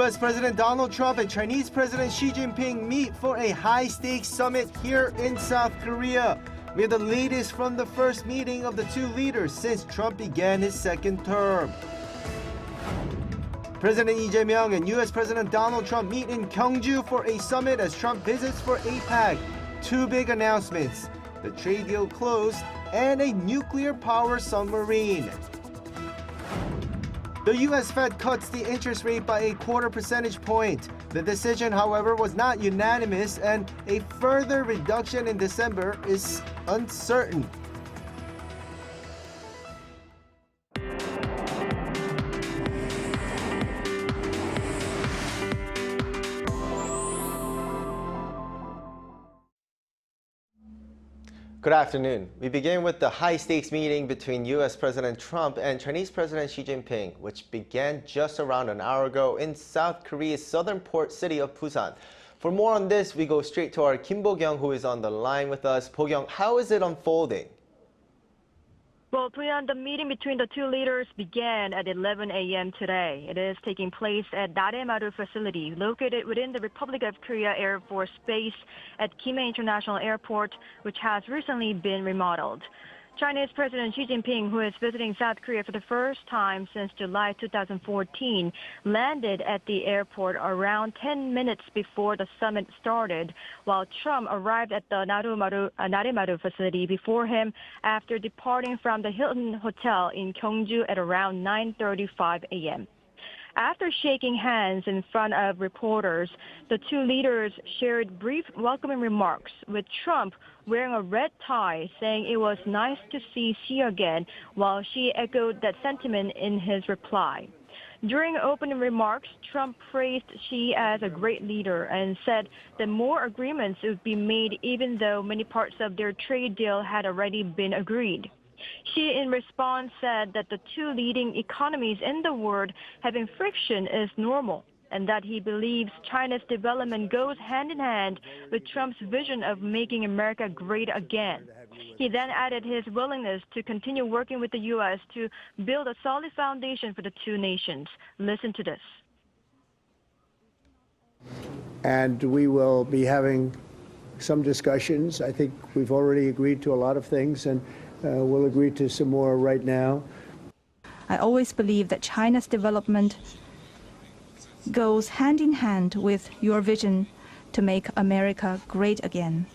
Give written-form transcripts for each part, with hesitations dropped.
U.S. President Donald Trump and Chinese President Xi Jinping meet for a high-stakes summit here in South Korea. We have the latest from the first meeting of the two leaders since Trump began his second term. President Lee Jae-myung and U.S. President Donald Trump meet in Gyeongju for a summit as Trump visits for APEC. Two big announcements: the trade deal closed and a nuclear power submarine. The U.S. Fed cuts the interest rate by a quarter percentage point. The decision, however, was not unanimous, and a further reduction in December is uncertain. Good afternoon. We begin with the high-stakes meeting between U.S. President Trump and Chinese President Xi Jinping, which began just around an hour ago in South Korea's southern port city of Busan. For more on this, we go straight to our Kim Bo-kyung, who is on the line with us. Bo-kyung, how is it unfolding? Well, Priyan, the meeting between the two leaders began at 11 a.m. today. It is taking place at Daemaru facility, located within the Republic of Korea Air Force Base at Gimhae International Airport, which has recently been remodeled. Chinese President Xi Jinping, who is visiting South Korea for the first time since July 2014, landed at the airport around 10 minutes before the summit started, while Trump arrived at the Daemaru facility before him after departing from the Hilton Hotel in Gyeongju at around 9:35 a.m. After shaking hands in front of reporters, the two leaders shared brief welcoming remarks, with Trump wearing a red tie, saying it was nice to see Xi again, while Xi echoed that sentiment in his reply. During opening remarks, Trump praised Xi as a great leader and said that more agreements would be made even though many parts of their trade deal had already been agreed. Xi, in response, said that the two leading economies in the world having friction is normal, and that he believes China's development goes hand in hand with Trump's vision of making America great again. He then added his willingness to continue working with the U.S. to build a solid foundation for the two nations. Listen to this. And we will be having some discussions. I think we've already agreed to a lot of things, and we'll agree to some more right now. I always believe that China's development goes hand in hand with your vision to make America great again.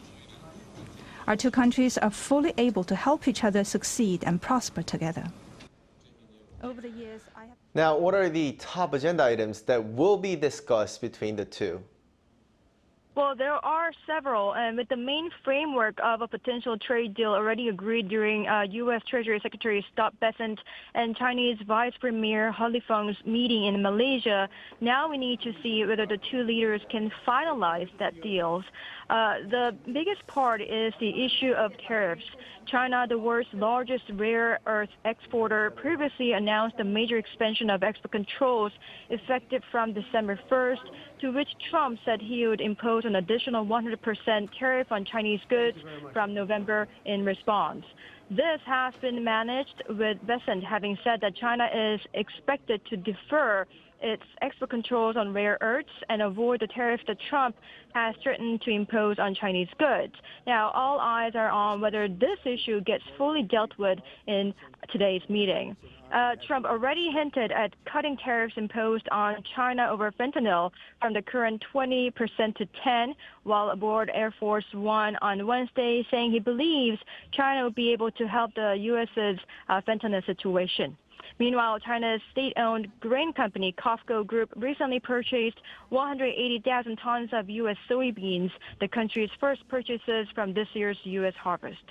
Our two countries are fully able to help each other succeed and prosper together. Over the years, Now, what are the top agenda items that will be discussed between the two? Well, there are several, and with the main framework of a potential trade deal already agreed during U.S. Treasury Secretary Scott Bessent and Chinese Vice Premier He Lifeng's meeting in Malaysia, now we need to see whether the two leaders can finalize that deal. The biggest part is the issue of tariffs. China, the world's largest rare earth exporter, previously announced a major expansion of export controls effective from December 1st, to which Trump said he would impose an additional 100% tariff on Chinese goods from November in response. This has been managed, with Bessent having said that China is expected to defer its export controls on rare earths and avoid the tariff that Trump has threatened to impose on Chinese goods. Now, all eyes are on whether this issue gets fully dealt with in today's meeting. Trump already hinted at cutting tariffs imposed on China over fentanyl from the current 20% to 10%, while aboard Air Force One on Wednesday, saying he believes China will be able to help the U.S.'s fentanyl situation. Meanwhile, China's state-owned grain company, COFCO Group, recently purchased 180,000 tons of U.S. soybeans, the country's first purchases from this year's U.S. harvest.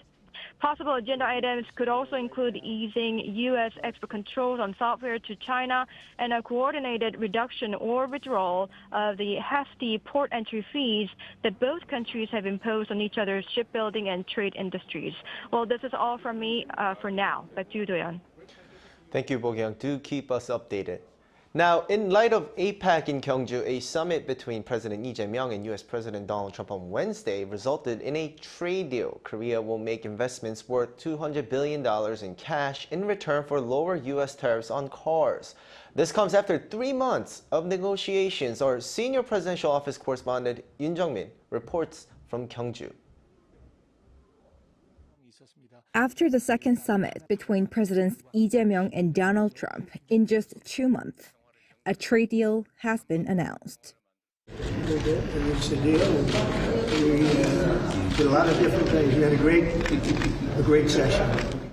Possible agenda items could also include easing U.S. export controls on software to China and a coordinated reduction or withdrawal of the hefty port entry fees that both countries have imposed on each other's shipbuilding and trade industries. Well, this is all from me for now. Back to you, Doyeon. Thank you, Bo-kyung. Do keep us updated. Now, in light of APEC in Gyeongju, a summit between President Lee Jae-myung and U.S. President Donald Trump on Wednesday resulted in a trade deal. Korea will make investments worth $200 billion in cash in return for lower U.S. tariffs on cars. This comes after 3 months of negotiations. Our senior presidential office correspondent Yoon reports from Gyeongju. After the second summit between Presidents Lee Jae-myung and Donald Trump in just 2 months, a trade deal has been announced. It's a deal. We did a lot of different things. We had a great session.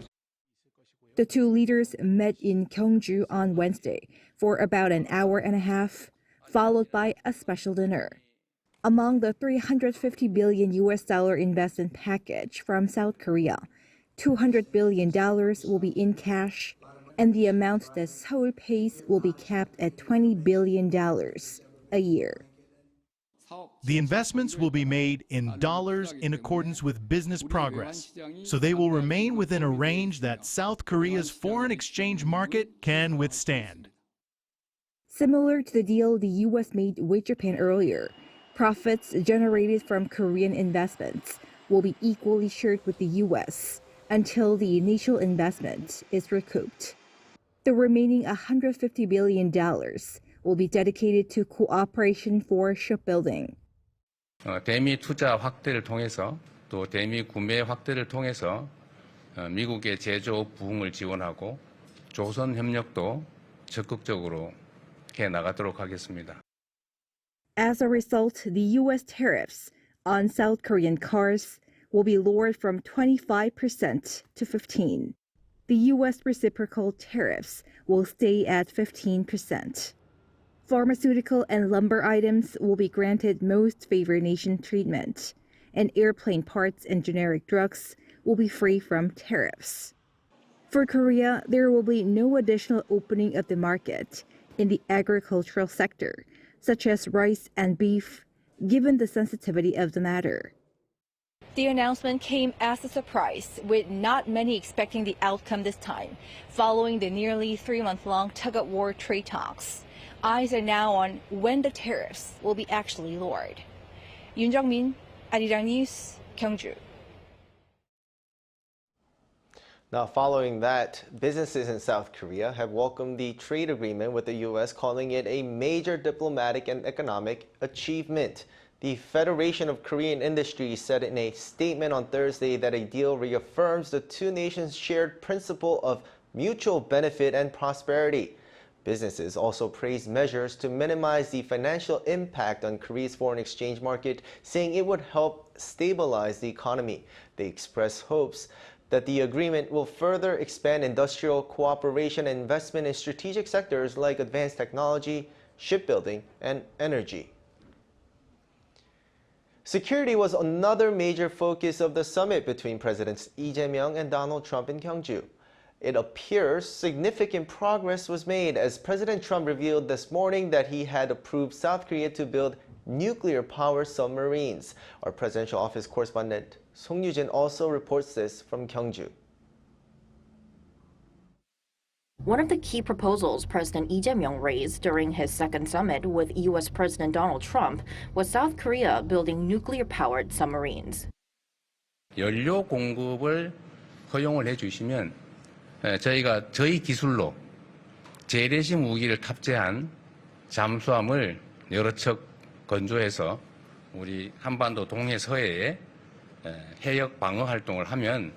The two leaders met in Gyeongju on Wednesday for about an hour and a half, followed by a special dinner. Among the $350 billion investment package from South Korea, $200 billion will be in cash, and the amount that Seoul pays will be capped at $20 billion a year. The investments will be made in dollars in accordance with business progress, so they will remain within a range that South Korea's foreign exchange market can withstand. Similar to the deal the U.S. made with Japan earlier, profits generated from Korean investments will be equally shared with the U.S. until the initial investment is recouped. The remaining $150 billion will be dedicated to cooperation for shipbuilding. 대미 투자 확대를 통해서 또 대미 구매 확대를 통해서 미국의 제조업 부흥을 지원하고 조선 협력도 적극적으로 해 나가도록 하겠습니다. As a result, the U.S. tariffs on South Korean cars will be lowered from 25% to 15%. The U.S. reciprocal tariffs will stay at 15%. Pharmaceutical and lumber items will be granted most favored nation treatment, and airplane parts and generic drugs will be free from tariffs. For Korea, there will be no additional opening of the market in the agricultural sector, such as rice and beef, given the sensitivity of the matter. The announcement came as a surprise, with not many expecting the outcome this time, following the nearly 3-month-long tug-of-war trade talks. Eyes are now on when the tariffs will be actually lowered. Yoon, Arirang News, Gyeongju. Now, following that, businesses in South Korea have welcomed the trade agreement with the U.S., calling it a major diplomatic and economic achievement. The Federation of Korean Industries said in a statement on Thursday that a deal reaffirms the two nations' shared principle of mutual benefit and prosperity. Businesses also praised measures to minimize the financial impact on Korea's foreign exchange market, saying it would help stabilize the economy. They expressed hopes that the agreement will further expand industrial cooperation and investment in strategic sectors like advanced technology, shipbuilding, and energy. Security was another major focus of the summit between Presidents Lee Jae-myung and Donald Trump in Gyeongju. It appears significant progress was made as President Trump revealed this morning that he had approved South Korea to build nuclear-powered submarines. Our presidential office correspondent Song Yoo-jin also reports this from Gyeongju. One of the key proposals President Lee Jae-myung raised during his second summit with U.S. President Donald Trump was South Korea building nuclear-powered submarines. 연료 공급을 허용을 해주시면 저희가 저희 기술로 재래식 무기를 탑재한 잠수함을 여러 척 건조해서 우리 한반도 동해서해에 해역 방어 활동을 하면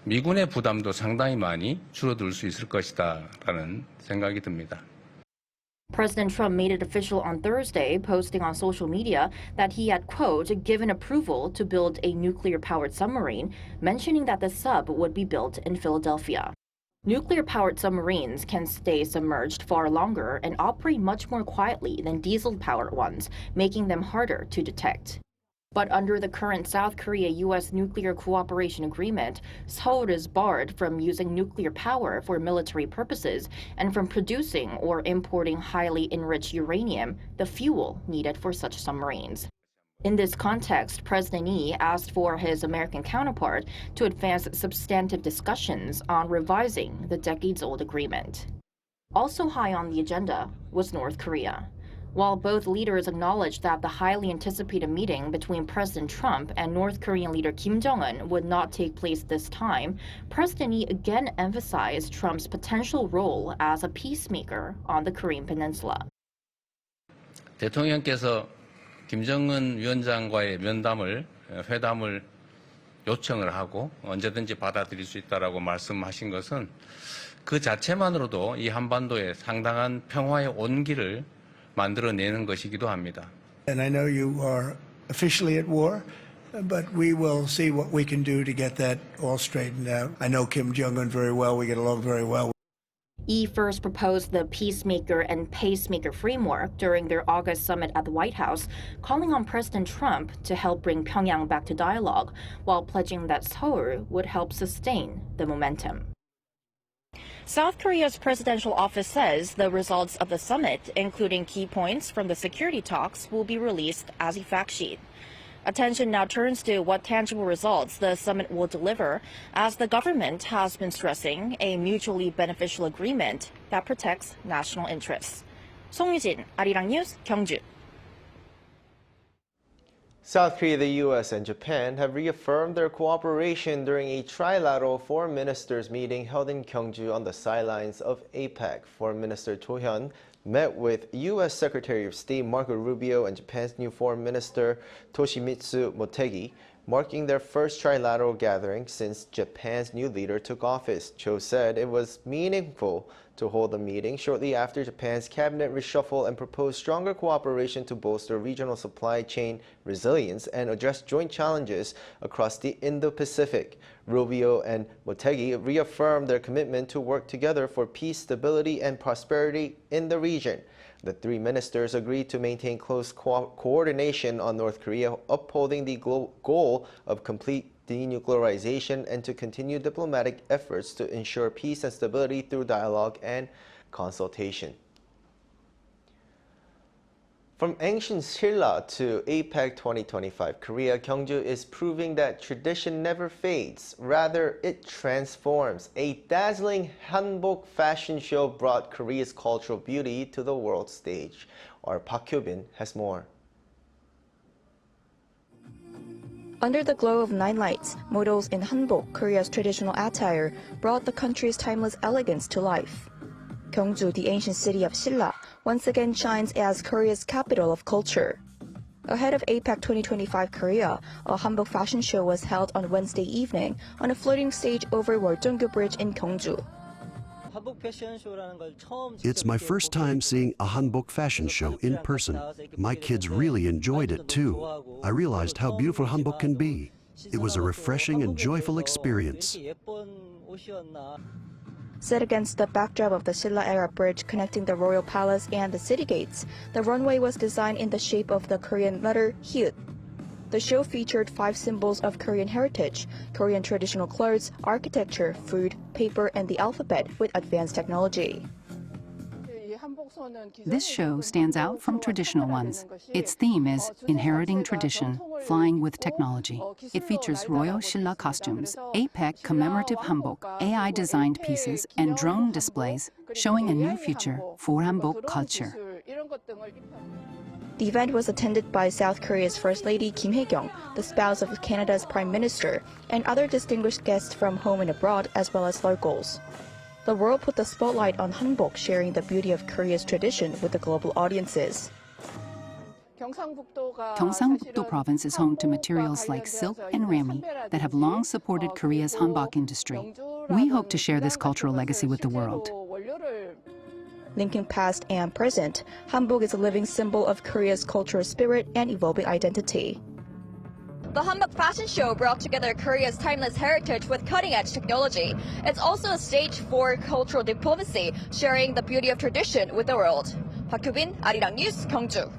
미군의 부담도 상당히 많이 줄어들 수 있을 것이다라는 생각이 듭니다. President Trump made it official on Thursday, posting on social media that he had, quote, given approval to build a nuclear-powered submarine, mentioning that the sub would be built in Philadelphia. Nuclear-powered submarines can stay submerged far longer and operate much more quietly than diesel-powered ones, making them harder to detect. But under the current South Korea-U.S. nuclear cooperation agreement, Seoul is barred from using nuclear power for military purposes and from producing or importing highly enriched uranium, the fuel needed for such submarines. In this context, President Lee asked for his American counterpart to advance substantive discussions on revising the decades-old agreement. Also high on the agenda was North Korea. While both leaders acknowledged that the highly anticipated meeting between President Trump and North Korean leader Kim Jong-un would not take place this time, President Lee again emphasized Trump's potential role as a peacemaker on the Korean Peninsula. 대통령께서 김정은 위원장과의 회담을 요청을 하고 언제든지 받아들일 수 있다라고 말씀하신 것은 그 자체만으로도 이 한반도에 상당한 평화의 온기를 만들어내는 것이기도 합니다. And I know you are officially at war, but we will see what we can do to get that all straightened out. I know Kim Jong-un very well. We get along very well. Lee first proposed the peacemaker and pacemaker framework during their August summit at the White House, calling on President Trump to help bring Pyongyang back to dialogue, while pledging that Seoul would help sustain the momentum. South Korea's presidential office says the results of the summit, including key points from the security talks, will be released as a fact sheet. Attention now turns to what tangible results the summit will deliver, as the government has been stressing a mutually beneficial agreement that protects national interests. 송유진, Arirang News, Gyeongju. South Korea, the U.S., and Japan have reaffirmed their cooperation during a trilateral foreign ministers meeting held in Gyeongju on the sidelines of APEC. Foreign Minister Cho Hyun met with U.S. Secretary of State Marco Rubio and Japan's new Foreign Minister Toshimitsu Motegi, marking their first trilateral gathering since Japan's new leader took office. Cho said it was meaningful to hold the meeting shortly after Japan's cabinet reshuffle and proposed stronger cooperation to bolster regional supply chain resilience and address joint challenges across the Indo-Pacific. Rubio and Motegi reaffirmed their commitment to work together for peace, stability, and prosperity in the region. The three ministers agreed to maintain close coordination on North Korea, upholding the goal of complete denuclearization and to continue diplomatic efforts to ensure peace and stability through dialogue and consultation. From ancient Silla to APEC 2025 Korea, Gyeongju is proving that tradition never fades. Rather, it transforms. A dazzling Hanbok fashion show brought Korea's cultural beauty to the world stage. Our Park Hyobin has more. Under the glow of nine lights, models in Hanbok, Korea's traditional attire, brought the country's timeless elegance to life. Gyeongju, the ancient city of Silla, once again shines as Korea's capital of culture. Ahead of APEC 2025 Korea, a Hanbok fashion show was held on Wednesday evening on a floating stage over Waljeonggu Bridge in Gyeongju. It's my first time seeing a Hanbok fashion show in person. My kids really enjoyed it too. I realized how beautiful Hanbok can be. It was a refreshing and joyful experience. Set against the backdrop of the Silla-era bridge connecting the royal palace and the city gates, the runway was designed in the shape of the Korean letter Hyut. The show featured 5 symbols of Korean heritage: Korean traditional clothes, architecture, food, paper, and the alphabet with advanced technology. This show stands out from traditional ones. Its theme is Inheriting Tradition, Flying with Technology. It features royal Silla costumes, APEC commemorative Hanbok, AI-designed pieces, and drone displays showing a new future for Hanbok culture. The event was attended by South Korea's First Lady Kim Hae-kyung, the spouse of Canada's Prime Minister, and other distinguished guests from home and abroad, as well as locals. The world put the spotlight on Hanbok, sharing the beauty of Korea's tradition with the global audiences. Gyeongsang-buk-do province is home to materials like silk and rami that have long supported Korea's hanbok industry. We hope to share this cultural legacy with the world. Linking past and present, Hanbok is a living symbol of Korea's cultural spirit and evolving identity. The Hanbok fashion show brought together Korea's timeless heritage with cutting-edge technology. It's also a stage for cultural diplomacy, sharing the beauty of tradition with the world. Park Hyobin, Arirang News, Gyeongju.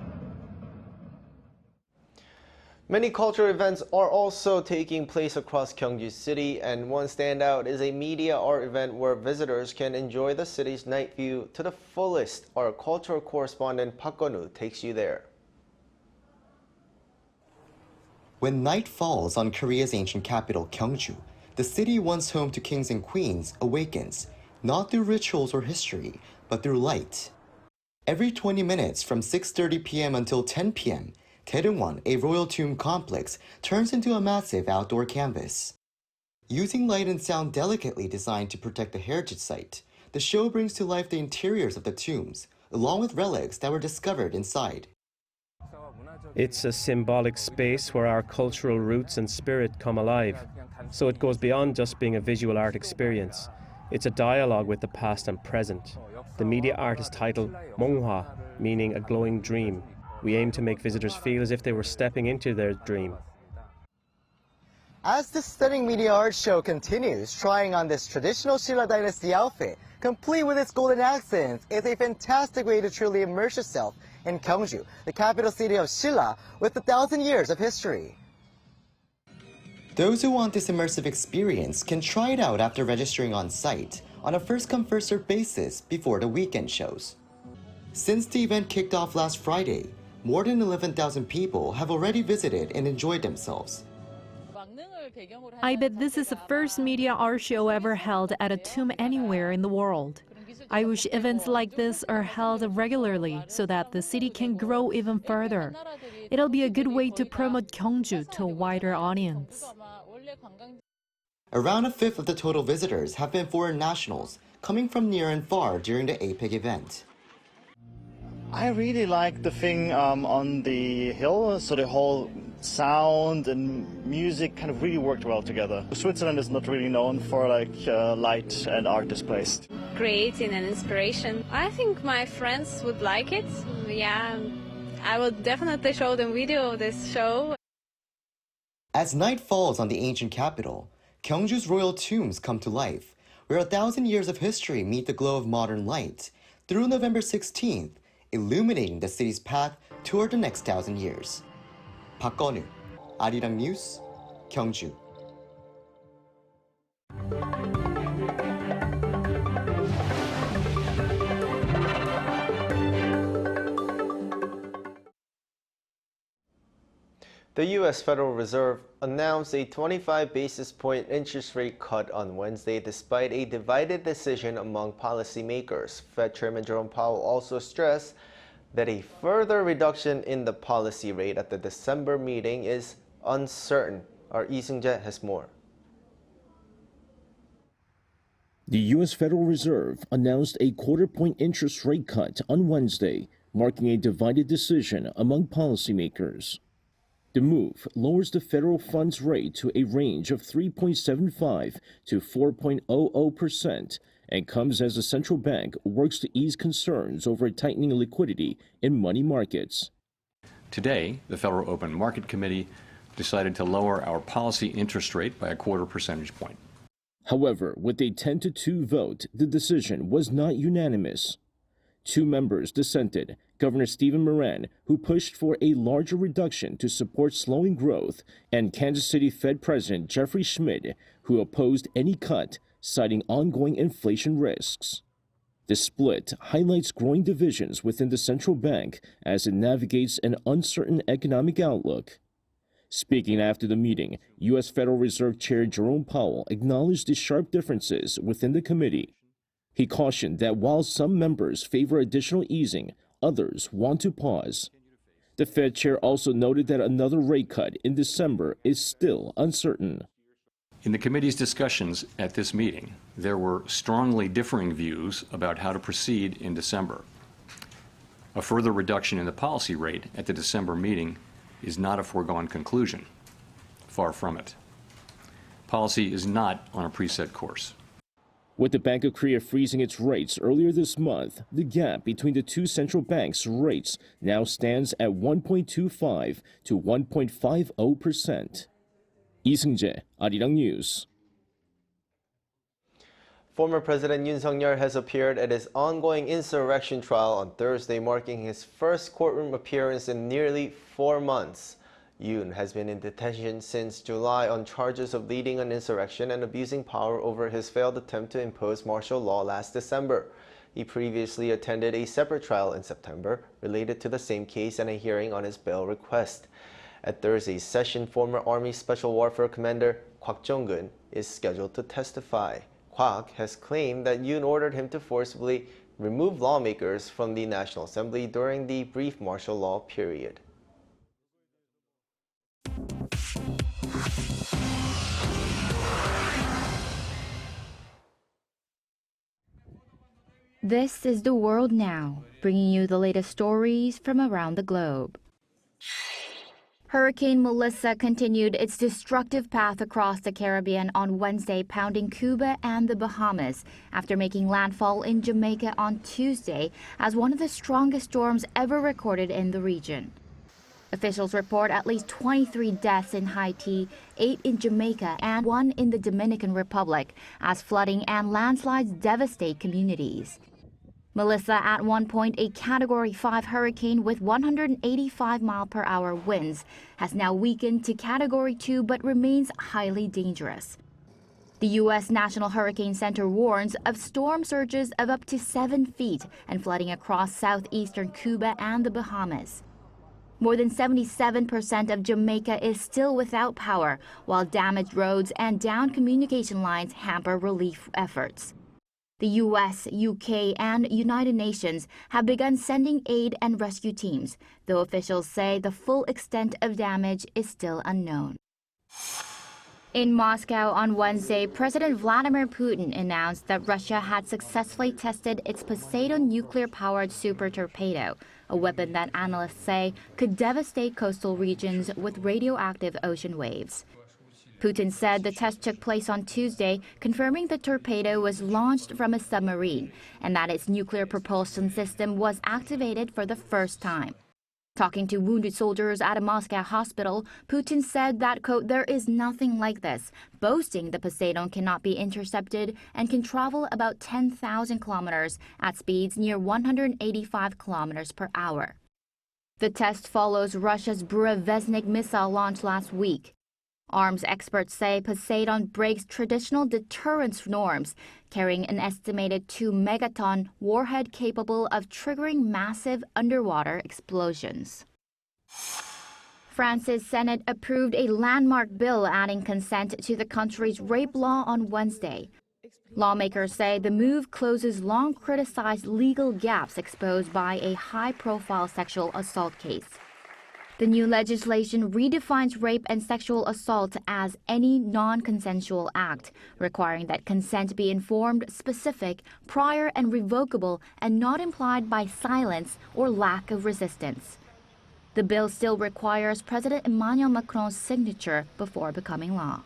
Many cultural events are also taking place across Gyeongju City, and one standout is a media art event where visitors can enjoy the city's night view to the fullest. Our cultural correspondent Park Gun-woo takes you there. When night falls on Korea's ancient capital, Gyeongju, the city once home to kings and queens awakens, not through rituals or history, but through light. Every 20 minutes from 6:30 p.m. until 10 p.m., Taedongwon, a royal tomb complex, turns into a massive outdoor canvas. Using light and sound delicately designed to protect the heritage site, the show brings to life the interiors of the tombs, along with relics that were discovered inside. It's a symbolic space where our cultural roots and spirit come alive. So it goes beyond just being a visual art experience. It's a dialogue with the past and present. The media art is titled Monghwa, meaning a glowing dream. We aim to make visitors feel as if they were stepping into their dream. As the stunning media art show continues, trying on this traditional Silla Dynasty outfit, complete with its golden accents, is a fantastic way to truly immerse yourself in Gyeongju, the capital city of Silla, with 1,000 years of history. Those who want this immersive experience can try it out after registering on site on a first-come, first-served basis before the weekend shows. Since the event kicked off last Friday, more than 11,000 people have already visited and enjoyed themselves. I bet this is the first media art show ever held at a tomb anywhere in the world. I wish events like this are held regularly so that the city can grow even further. It'll be a good way to promote Gyeongju to a wider audience. Around a fifth of the total visitors have been foreign nationals, coming from near and far during the APEC event. I really like the thing on the hill, so the whole sound and music kind of really worked well together. Switzerland is not really known for light and art displays. Creating an inspiration. I think my friends would like it. Yeah, I would definitely show them video of this show. As night falls on the ancient capital, Gyeongju's royal tombs come to life, where 1,000 years of history meet the glow of modern light, through November 16th, illuminating the city's path toward the next 1,000 years. Park Geon-woo, Arirang News, Gyeongju. The U.S. Federal Reserve announced a 25 basis point interest rate cut on Wednesday despite a divided decision among policymakers. Fed Chairman Jerome Powell also stressed that a further reduction in the policy rate at the December meeting is uncertain. Our Lee Seung-jae has more. The U.S. Federal Reserve announced a quarter-point interest rate cut on Wednesday, marking a divided decision among policymakers. The move lowers the federal funds rate to a range of 3.75 to 4.00% and comes as the central bank works to ease concerns over tightening liquidity in money markets. Today, the Federal Open Market Committee decided to lower our policy interest rate by a quarter percentage point. However, with a 10-2 vote, the decision was not unanimous. Two members dissented, Governor Stephen Moran, who pushed for a larger reduction to support slowing growth, and Kansas City Fed President Jeffrey Schmidt, who opposed any cut, citing ongoing inflation risks. The split highlights growing divisions within the central bank as it navigates an uncertain economic outlook. Speaking after the meeting, U.S. Federal Reserve Chair Jerome Powell acknowledged the sharp differences within the committee. He cautioned that while some members favor additional easing, others want to pause. The Fed chair also noted that another rate cut in December is still uncertain. In the committee's discussions at this meeting, there were strongly differing views about how to proceed in December. A further reduction in the policy rate at the December meeting is not a foregone conclusion. Far from it. Policy is not on a preset course. With the Bank of Korea freezing its rates earlier this month, the gap between the two central banks' rates now stands at 1.25 to 1.50%. Lee Seung-jae, Arirang News. Former President Yoon Suk-yeol has appeared at his ongoing insurrection trial on Thursday, marking his first courtroom appearance in nearly 4 months. Yoon has been in detention since July on charges of leading an insurrection and abusing power over his failed attempt to impose martial law last December. He previously attended a separate trial in September related to the same case and a hearing on his bail request. At Thursday's session, former Army Special Warfare Commander Kwak Jong-gun is scheduled to testify. Kwak has claimed that Yoon ordered him to forcibly remove lawmakers from the National Assembly during the brief martial law period. This is The World Now, bringing you the latest stories from around the globe. Hurricane Melissa continued its destructive path across the Caribbean on Wednesday, pounding Cuba and the Bahamas after making landfall in Jamaica on Tuesday as one of the strongest storms ever recorded in the region. Officials report at least 23 deaths in Haiti, 8 in Jamaica, and 1 in the Dominican Republic as flooding and landslides devastate communities. Melissa, at one point a Category 5 hurricane with 185-mile-per-hour winds, has now weakened to Category 2 but remains highly dangerous. The U.S. National Hurricane Center warns of storm surges of up to 7 feet and flooding across southeastern Cuba and the Bahamas. More than 77% of Jamaica is still without power, while damaged roads and downed communication lines hamper relief efforts. The U.S., UK, and United Nations have begun sending aid and rescue teams, though officials say the full extent of damage is still unknown. In Moscow on Wednesday, President Vladimir Putin announced that Russia had successfully tested its Poseidon nuclear-powered super torpedo, a weapon that analysts say could devastate coastal regions with radioactive ocean waves. Putin said the test took place on Tuesday, confirming the torpedo was launched from a submarine and that its nuclear propulsion system was activated for the first time. Talking to wounded soldiers at a Moscow hospital, Putin said that, quote, "there is nothing like this," boasting the Poseidon cannot be intercepted and can travel about 10,000 kilometers at speeds near 185 kilometers per hour. The test follows Russia's Burevestnik missile launch last week. Arms experts say Poseidon breaks traditional deterrence norms, carrying an estimated 2 megaton warhead capable of triggering massive underwater explosions. France's Senate approved a landmark bill adding consent to the country's rape law on Wednesday. Lawmakers say the move closes long criticized legal gaps exposed by a high-profile sexual assault case. The new legislation redefines rape and sexual assault as any non-consensual act, requiring that consent be informed, specific, prior, and revocable, and not implied by silence or lack of resistance. The bill still requires President Emmanuel Macron's signature before becoming law.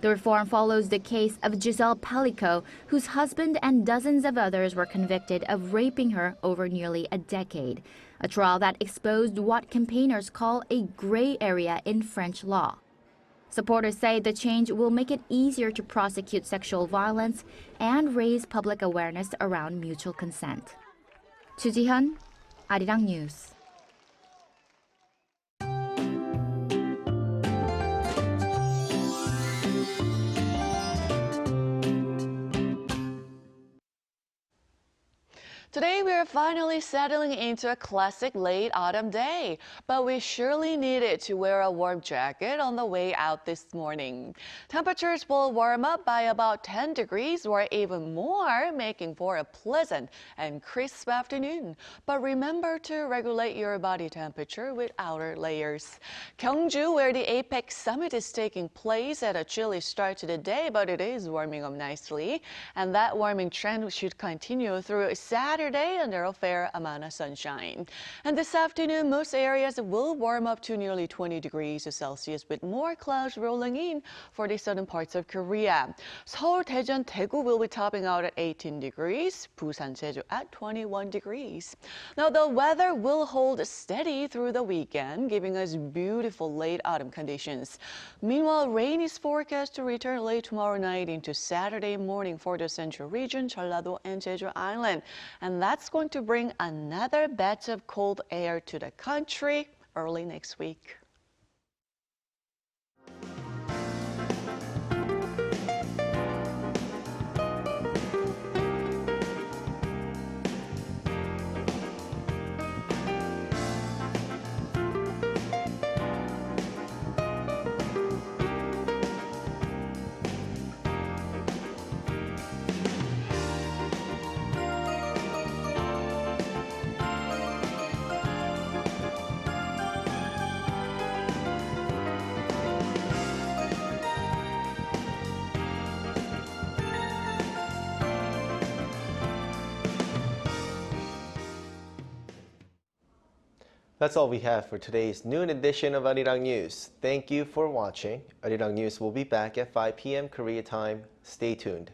The reform follows the case of Giselle Pellicot, whose husband and dozens of others were convicted of raping her over nearly a decade, a trial that exposed what campaigners call a gray area in French law. Supporters say the change will make it easier to prosecute sexual violence and raise public awareness around mutual consent. Chu Ji-hyun, Arirang News. Today we are finally settling into a classic late autumn day, but we surely needed to wear a warm jacket on the way out this morning. Temperatures will warm up by about 10 degrees or even more, making for a pleasant and crisp afternoon. But remember to regulate your body temperature with outer layers. Gyeongju, where the APEC summit is taking place, had a chilly start to the day, but it is warming up nicely. And that warming trend should continue through Saturday under a fair amount of sunshine. And this afternoon, most areas will warm up to nearly 20 degrees Celsius with more clouds rolling in for the southern parts of Korea. Seoul, Daejeon, Daegu will be topping out at 18 degrees, Busan, Jeju at 21 degrees. Now, the weather will hold steady through the weekend, giving us beautiful late autumn conditions. Meanwhile, rain is forecast to return late tomorrow night into Saturday morning for the central region, Jeollado, and Jeju Island. And that's going to bring another batch of cold air to the country early next week. That's all we have for today's noon edition of Arirang News. Thank you for watching. Arirang News will be back at 5 p.m. Korea time. Stay tuned.